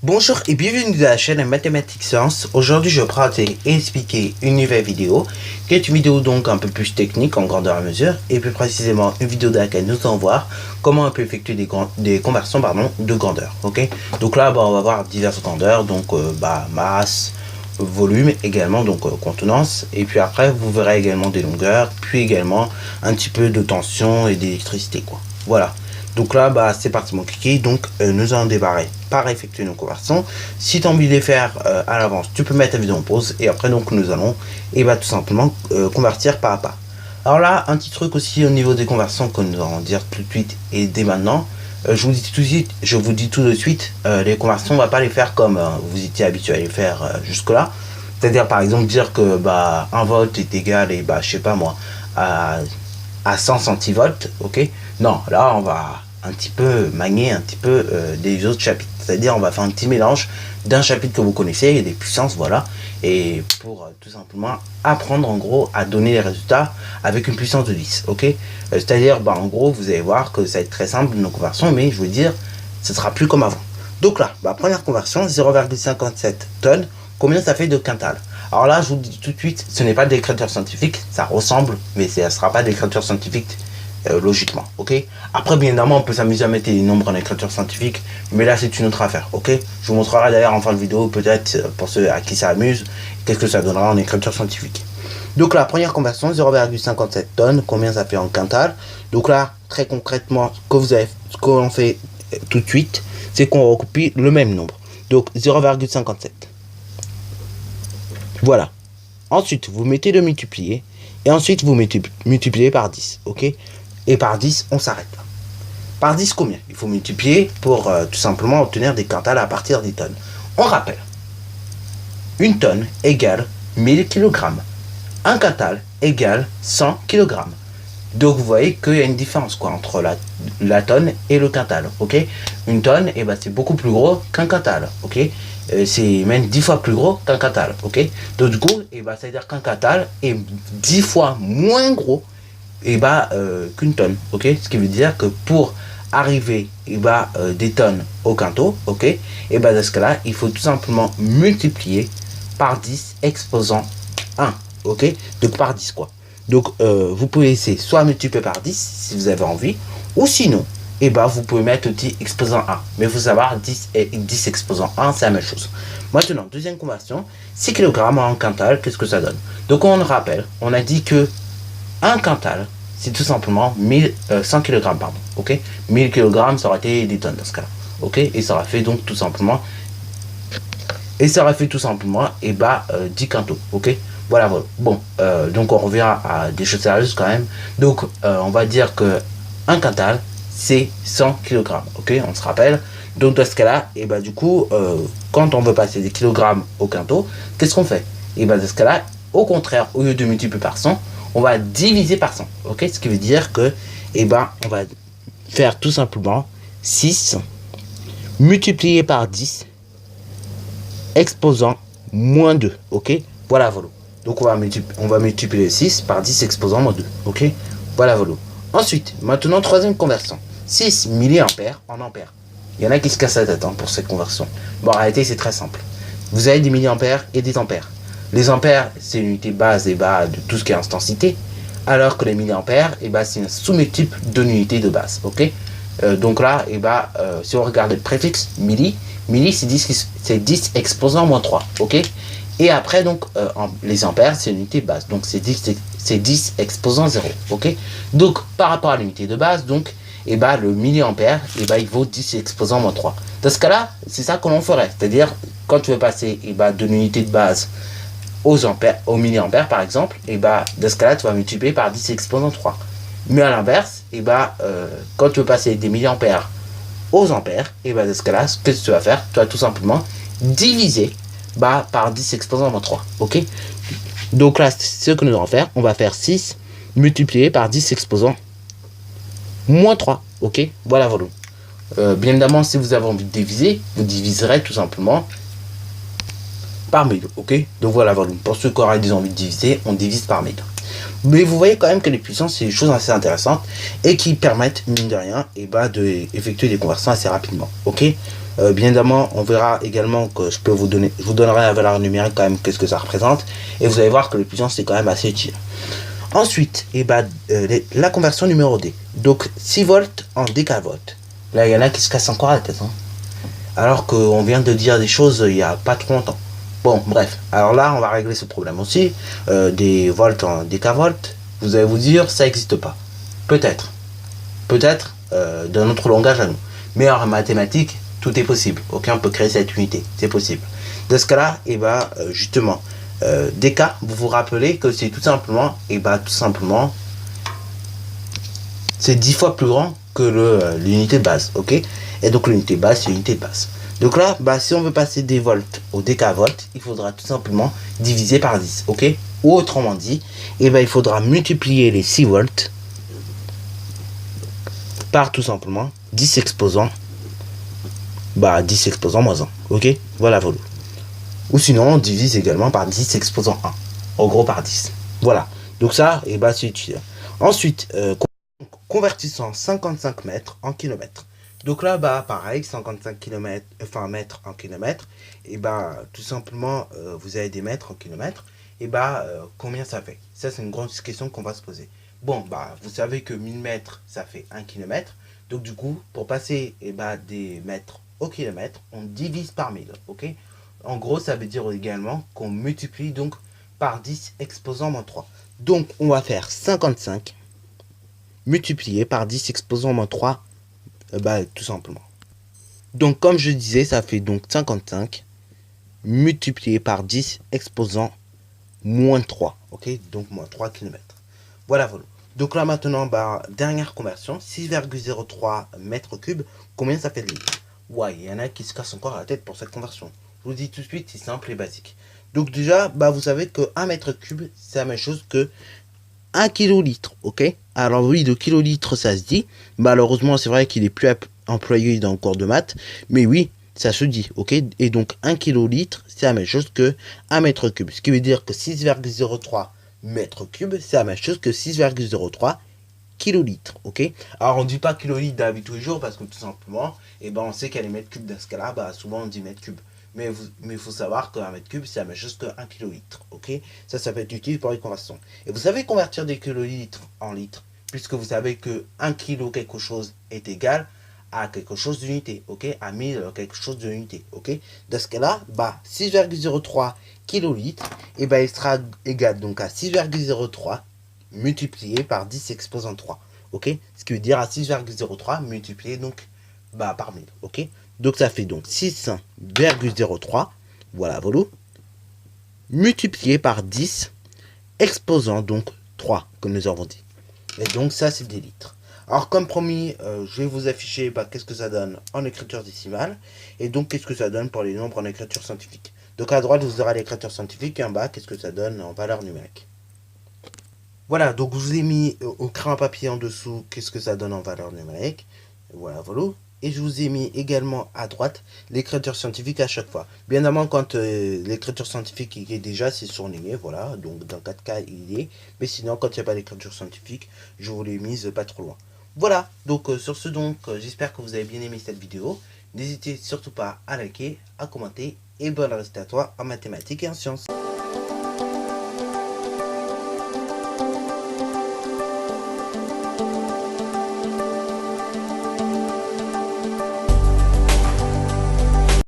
Bonjour et bienvenue dans la chaîne Mathématiques Science. Aujourd'hui je vais présenter et expliquer une nouvelle vidéo qui est une vidéo donc un peu plus technique en grandeur à mesure et plus précisément une vidéo dans laquelle nous allons voir comment on peut effectuer des conversions de grandeur. Ok, donc là on va voir diverses grandeurs, donc masse, volume également, donc contenance, et puis après vous verrez également des longueurs, puis également un petit peu de tension et d'électricité quoi. Voilà. Donc là, c'est parti mon kiki. Donc nous allons démarrer par effectuer nos conversions. Si tu as envie de les faire à l'avance, tu peux mettre ta vidéo en pause. Et après, donc nous allons tout simplement convertir pas à pas. Alors là, un petit truc aussi au niveau des conversions que nous allons dire tout de suite et dès maintenant. Je vous dis tout de suite, les conversions, on va pas les faire comme vous étiez habitué à les faire jusque là. C'est-à-dire par exemple dire que 1 volt est égal et je sais pas moi à 100 centivolts, ok. Non, là on va un petit peu manier un petit peu des autres chapitres, c'est-à-dire on va faire un petit mélange d'un chapitre que vous connaissez et des puissances, voilà, et pour tout simplement apprendre en gros à donner les résultats avec une puissance de 10, ok. C'est-à-dire en gros vous allez voir que ça va être très simple nos conversions, mais je veux dire ce sera plus comme avant. Donc là, première conversion, 0,57 tonnes, combien ça fait de quintal? Alors là, je vous dis tout de suite, ce n'est pas de l'écriture scientifique, ça ressemble, mais ça ne sera pas d'écriture scientifique logiquement, ok. Après, bien évidemment, on peut s'amuser à mettre les nombres en écriture scientifique, mais là, c'est une autre affaire, ok. Je vous montrerai d'ailleurs en fin de vidéo, peut-être pour ceux à qui ça amuse, qu'est-ce que ça donnera en écriture scientifique. Donc la première conversion, 0,57 tonnes, combien ça fait en quintal? Donc là, très concrètement, ce qu'on fait tout de suite, c'est qu'on recopie le même nombre. Donc 0,57. Voilà. Ensuite, vous mettez le multiplier. Et ensuite, vous multipliez par 10. Ok. Et par 10, on s'arrête là. Par 10, combien? Il faut multiplier pour tout simplement obtenir des quintals à partir des tonnes. On rappelle. Une tonne égale 1000 kg. Un quintal égale 100 kg. Donc vous voyez qu'il y a une différence quoi entre la tonne et le quintal, ok. Une tonne, c'est beaucoup plus gros qu'un quintal, ok. C'est même 10 fois plus gros qu'un quintal, ok. Donc du coup, ça veut dire qu'un quintal est 10 fois moins gros qu'une tonne, ok. Ce qui veut dire que pour arriver des tonnes au quintot, ok, dans ce cas-là, il faut tout simplement multiplier par 10 exposant 1, ok. Donc par 10 quoi. Donc vous pouvez essayer soit multiplier par 10 si vous avez envie, ou sinon vous pouvez mettre aussi exposant 1. Mais il faut savoir 10 et 10 exposant 1 c'est la même chose. Maintenant, deuxième conversion, 6 kg en quintal, qu'est-ce que ça donne? Donc on rappelle, on a dit que un quintal c'est tout simplement 100 kg, pardon, ok. 1000 kg ça aurait été des tonnes dans ce cas là, ok. Et ça aurait fait donc tout simplement 10 quintaux, ok. Voilà. Bon, donc on revient à des choses sérieuses quand même. Donc on va dire que un quintal c'est 100 kg, ok, on se rappelle. Donc dans ce cas là, du coup quand on veut passer des kilogrammes au quintot, qu'est-ce qu'on fait? Dans ce cas là, au contraire, au lieu de multiplier par 100, on va diviser par 100, ok. Ce qui veut dire que on va faire tout simplement 6 multiplié par 10 exposant moins 2, ok. Voilà. Donc on va multiplier 6 par 10 exposant moins 2, ok. Voilà. Ensuite, maintenant troisième conversion, 6 milliampères en ampères. Il y en a qui se cassent la tête pour cette conversion. En réalité c'est très simple. Vous avez des milliampères et des ampères. Les ampères c'est l'unité base de tout ce qui est intensité, alors que les milliampères c'est un sous-multiple de l'unité de base, ok. Donc là si on regarde le préfixe milli c'est 10 exposant moins 3, ok. Et après donc les ampères c'est l'unité base, donc c'est 10 exposant 0, ok. Donc par rapport à l'unité de base, donc le milliampère il vaut 10 exposant moins 3. Dans ce cas là c'est ça que l'on ferait, c'est à dire quand tu veux passer de l'unité de base aux milliampères par exemple, dans ce cas là tu vas multiplier par 10 exposant 3. Mais à l'inverse, quand tu veux passer des milliampères aux ampères, dans ce cas là ce que tu vas faire, tu vas tout simplement diviser par 10 exposant moins 3, ok. Donc là ce que nous allons faire, on va faire 6 multiplié par 10 exposant moins 3, ok. Voilà. Bien évidemment si vous avez envie de diviser, vous diviserez tout simplement par 1000, ok. Donc voilà. Pour ceux qui auraient des envies de diviser, on divise par 1000. Mais vous voyez quand même que les puissances c'est des choses assez intéressantes et qui permettent mine de rien d'effectuer des conversions assez rapidement, ok. Bien évidemment, on verra également que je vous donnerai la valeur numérique quand même, qu'est-ce que ça représente. Et vous allez voir que le puissance c'est quand même assez utile. Ensuite, la conversion numéro D. Donc 6 volts en décavolt. Là, il y en a qui se cassent encore la tête. Hein. Alors qu'on vient de dire des choses il n'y a pas trop longtemps. Bon, bref. Alors là, on va régler ce problème aussi. Des volts en décavolt. Vous allez vous dire, ça n'existe pas. Peut-être. Peut-être dans notre langage à nous. Mais en mathématiques, tout est possible. Ok, on peut créer cette unité. C'est possible. Dans ce cas-là, justement, dk, vous vous rappelez que c'est tout simplement, c'est 10 fois plus grand que l'unité de base, ok. Et donc l'unité de base, c'est l'unité de base. Donc là, si on veut passer des volts au décavolt, il faudra tout simplement diviser par 10, ok. Ou autrement dit, il faudra multiplier les 6 volts par tout simplement 10 exposants, 10 exposants moins 1, ok. Voilà. Ou sinon, on divise également par 10 exposant 1. En gros, par 10. Voilà. Donc ça, c'est utile. Ensuite, convertissant 55 mètres en kilomètres. Donc là, pareil, 55 km, mètres en kilomètres. Tout simplement, vous avez des mètres en kilomètres. Combien ça fait? Ça, c'est une grande question qu'on va se poser. Bon, vous savez que 1000 mètres, ça fait 1 km. Donc du coup, pour passer des mètres au kilomètre, on divise par 1000, ok. En gros, ça veut dire également qu'on multiplie donc par 10 exposant moins 3. Donc, on va faire 55 multiplié par 10 exposant moins 3, tout simplement. Donc, comme je disais, ça fait donc 55 multiplié par 10 exposant moins 3. Ok, donc moins 3 km. Voilà. Donc là, maintenant, dernière conversion, 6,03 mètres cubes. Combien ça fait de litres? Ouais, il y en a qui se cassent encore la tête pour cette conversion. Je vous dis tout de suite, c'est simple et basique. Donc déjà, vous savez que 1 mètre cube, c'est la même chose que 1 kilolitre, ok. Alors oui, le kilolitre, ça se dit. Malheureusement, c'est vrai qu'il est plus employé dans le cours de maths. Mais oui, ça se dit, ok. Et donc, 1 kilolitre, c'est la même chose que 1 mètre cube. Ce qui veut dire que 6,03 mètres cubes, c'est la même chose que 6,03 kilolitres, ok. Alors on dit pas kilolitre dans la vie de tous les jours parce que tout simplement, on sait qu'elle est mètre cube dans ce cas-là, souvent on dit mètre cube. Mais il faut savoir qu'un mètre cube, c'est la même chose qu'un kilolitre, ok. Ça peut être utile pour les conversions. Et vous savez convertir des kilolitres en litres, puisque vous savez que 1 kilo quelque chose est égal à quelque chose d'unité, ok, à 1000 quelque chose d'unité, ok. Dans ce cas-là, 6,03 kilolitres, il sera égal donc à 6,03 multiplié par 10 exposant 3, ok. Ce qui veut dire à 6,03 multiplié donc par 1000, ok. Donc ça fait donc 6,03, voilà, multiplié par 10 exposant donc 3, comme nous avons dit. Et donc ça, c'est des litres. Alors comme promis, je vais vous afficher qu'est-ce que ça donne en écriture décimale, et donc qu'est-ce que ça donne pour les nombres en écriture scientifique. Donc à droite, vous aurez l'écriture scientifique, et en bas, qu'est-ce que ça donne en valeur numérique. Voilà, donc je vous ai mis au crayon papier en dessous, qu'est-ce que ça donne en valeur numérique. Voilà. Et je vous ai mis également à droite l'écriture scientifique à chaque fois. Bien évidemment, quand l'écriture scientifique il est déjà, c'est surligné, voilà. Donc dans 4 cas, il y est. Mais sinon, quand il n'y a pas d'écriture scientifique, je vous l'ai mise pas trop loin. Voilà, donc sur ce, j'espère que vous avez bien aimé cette vidéo. N'hésitez surtout pas à liker, à commenter, et bonne reste à toi en mathématiques et en sciences.